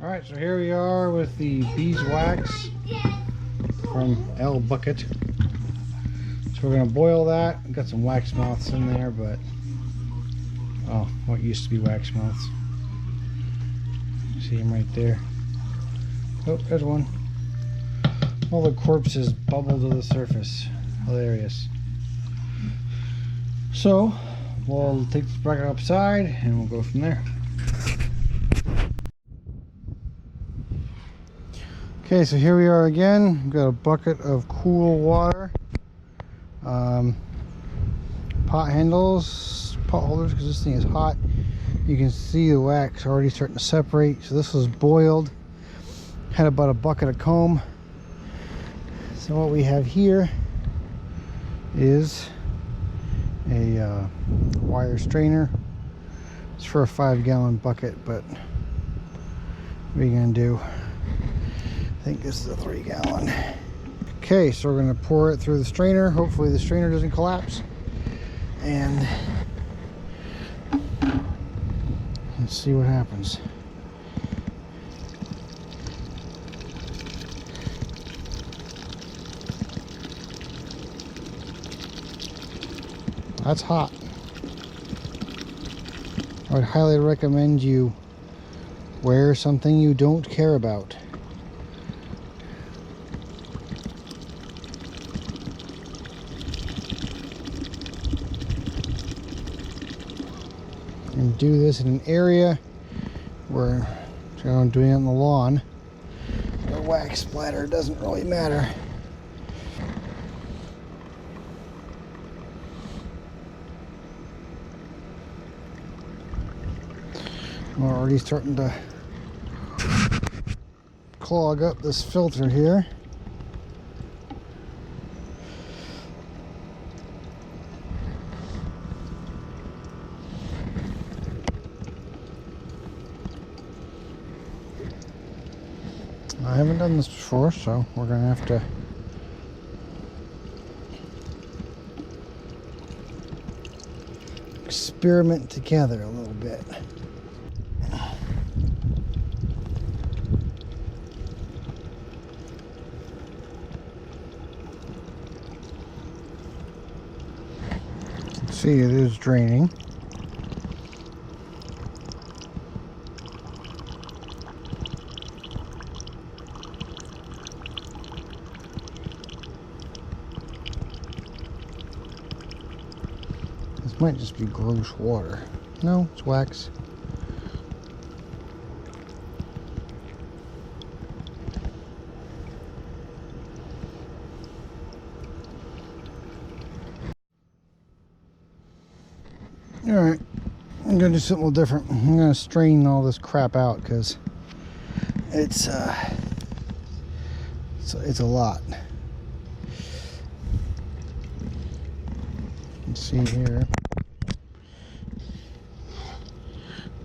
Alright, so here we are with the beeswax from L Bucket. So we're going to boil that. We've got some wax mouths in there, but what used to be wax mouths. See them right there. Oh, there's one. All the corpses bubble to the surface. Hilarious. So we'll take this bracket upside and we'll go from there. Okay, so here we are again. We've got a bucket of cool water, pot handles, pot holders, because this thing is hot. You can see the wax already starting to separate. So this was boiled, had about a bucket of comb. So what we have here is a wire strainer. It's for a 5-gallon bucket, but what are you gonna do? I think this is a 3-gallon. Okay, so we're going to pour it through the strainer. Hopefully the strainer doesn't collapse. And let's see what happens. That's hot. I would highly recommend you wear something you don't care about. And do this in an area where, I'm doing it on the lawn, the wax splatter doesn't really matter. We're already starting to clog up this filter here. I haven't done this before, so we're going to have to experiment together a little bit. See, it is draining. This might just be gross water. No, it's wax. Alright, I'm going to do something a little different. I'm going to strain all this crap out because it's a lot. Let's see here.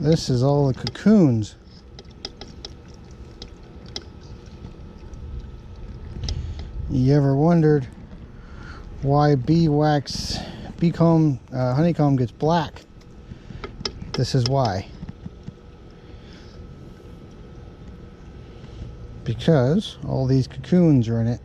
This is all the cocoons. You ever wondered why honeycomb gets black? This is why. Because all these cocoons are in it.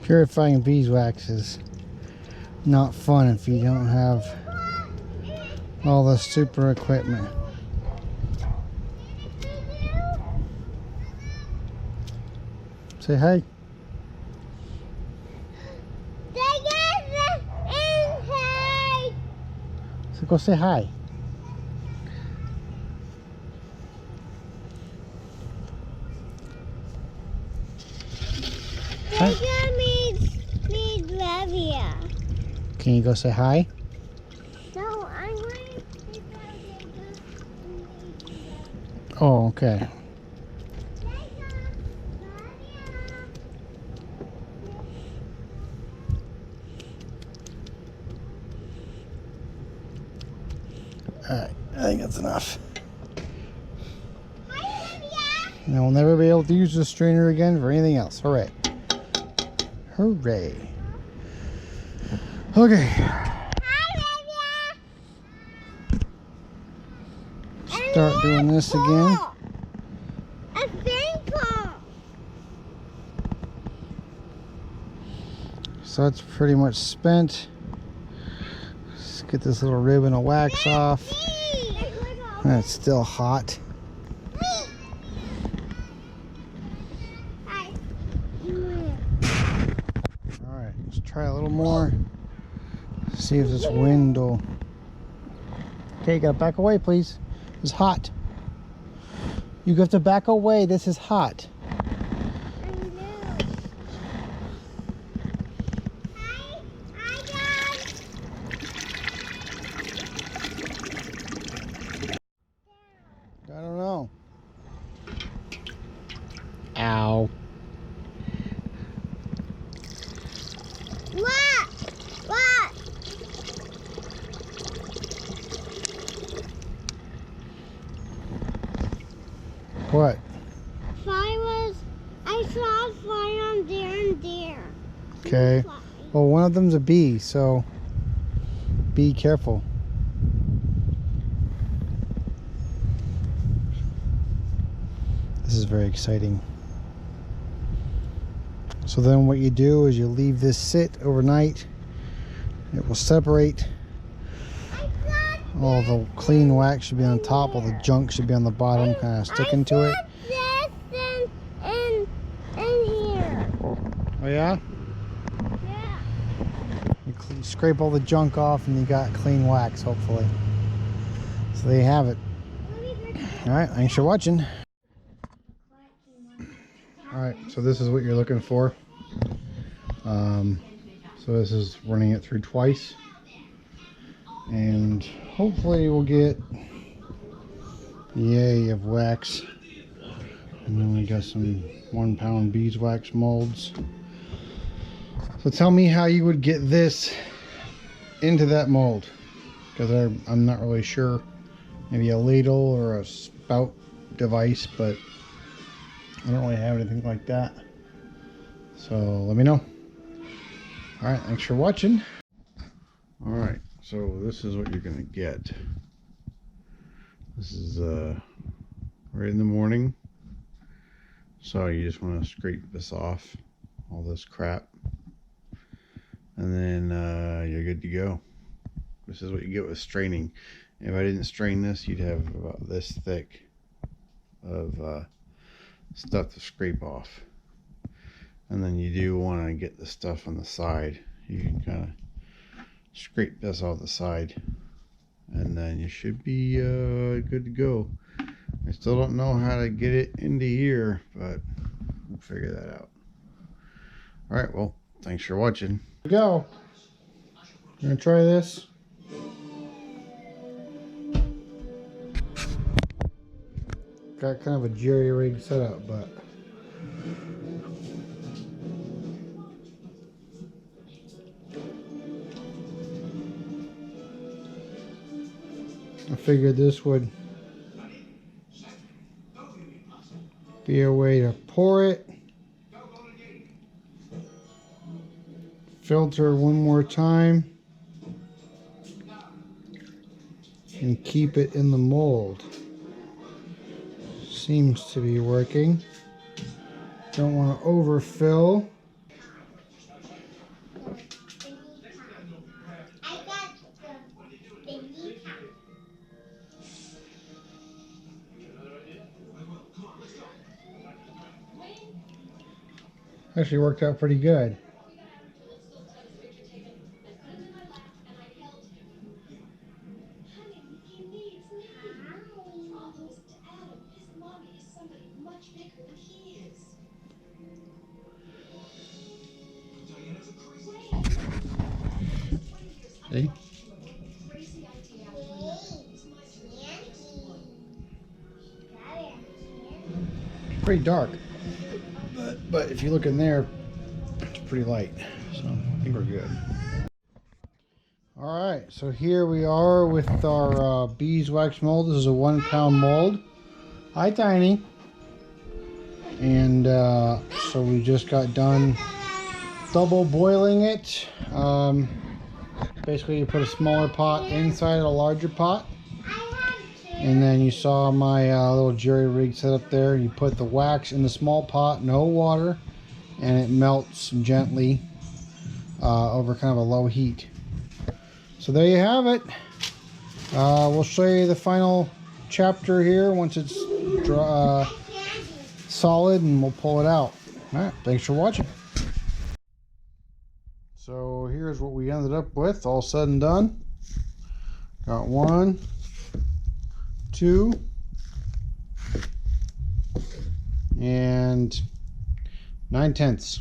Purifying beeswax is not fun if you don't have all the super equipment. Say hi. So go say hi. Hi. Can you go say hi? No, I want to go. Oh, okay. Alright, I think that's enough. And we'll never be able to use this strainer again for anything else. Hooray. Hooray. Okay. Hi, Olivia. Start doing this again. A thankful. So it's pretty much spent. Let's get this little ribbon of wax off. And it's still hot. Alright, let's try a little more. See if this wind will... Okay, you gotta back away, please. It's hot. You have to back away. This is hot. I don't know. Ow. What? What? What? I saw a fly on there and there. Okay. Well, one of them's a bee, so be careful. This is very exciting. So then what you do is you leave this sit overnight. It will separate. All the clean wax should be on top, all the junk should be on the bottom, kind of sticking to it. This in here. Oh yeah? Yeah. You scrape all the junk off and you got clean wax, hopefully. So there you have it. Alright, thanks for watching. Alright, so this is what you're looking for. So this is running it through twice. And hopefully we'll get yay of wax. And then we got some 1 pound beeswax molds. So tell me how you would get this into that mold, because I'm not really sure. Maybe a ladle or a spout device, but I don't really have anything like that. So let me know. Alright, thanks for watching. Alright, so this is what you're gonna get. This is right in the morning. So you just want to scrape this off, all this crap, and then you're good to go. This is what you get with straining. If I didn't strain this, you'd have about this thick of stuff to scrape off. And then you do want to get the stuff on the side. You can kind of scrape this off the side, and then you should be good to go. I still don't know how to get it into here, but we'll figure that out. Alright, well, thanks for watching. Here we go. You gonna try this? Got kind of a jerry-rigged setup, but I figured this would be a way to pour it, filter one more time, and keep it in the mold. Seems to be working. Don't want to overfill. Actually worked out pretty good. See? Pretty dark, but if you look in there, it's pretty light, so I think we're good. All right, so here we are with our beeswax mold. This is a 1 pound mold. Hi, Tiny. And so we just got done double boiling it. Basically, you put a smaller pot inside a larger pot, and then you saw my little jerry rig set up there. You put the wax in the small pot, no water, and it melts gently over kind of a low heat. So there you have it. We'll show you the final chapter here once it's solid, and we'll pull it out. All right, thanks for watching. So here's what we ended up with, all said and done. Got 1, 2, and 9/10.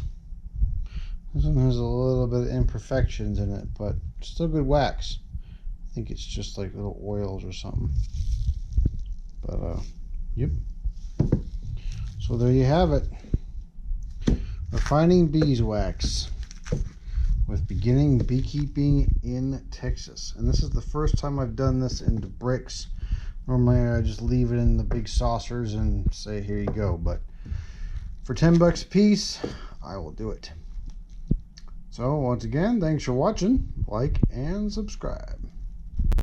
This one has a little bit of imperfections in it, but still good wax. I think it's just like little oils or something. But yep. So there you have it. Refining beeswax with beginning beekeeping in Texas. And this is the first time I've done this into bricks. Normally I just leave it in the big saucers and say, here you go. But for 10 bucks a piece, I will do it. So once again, thanks for watching. Like and subscribe.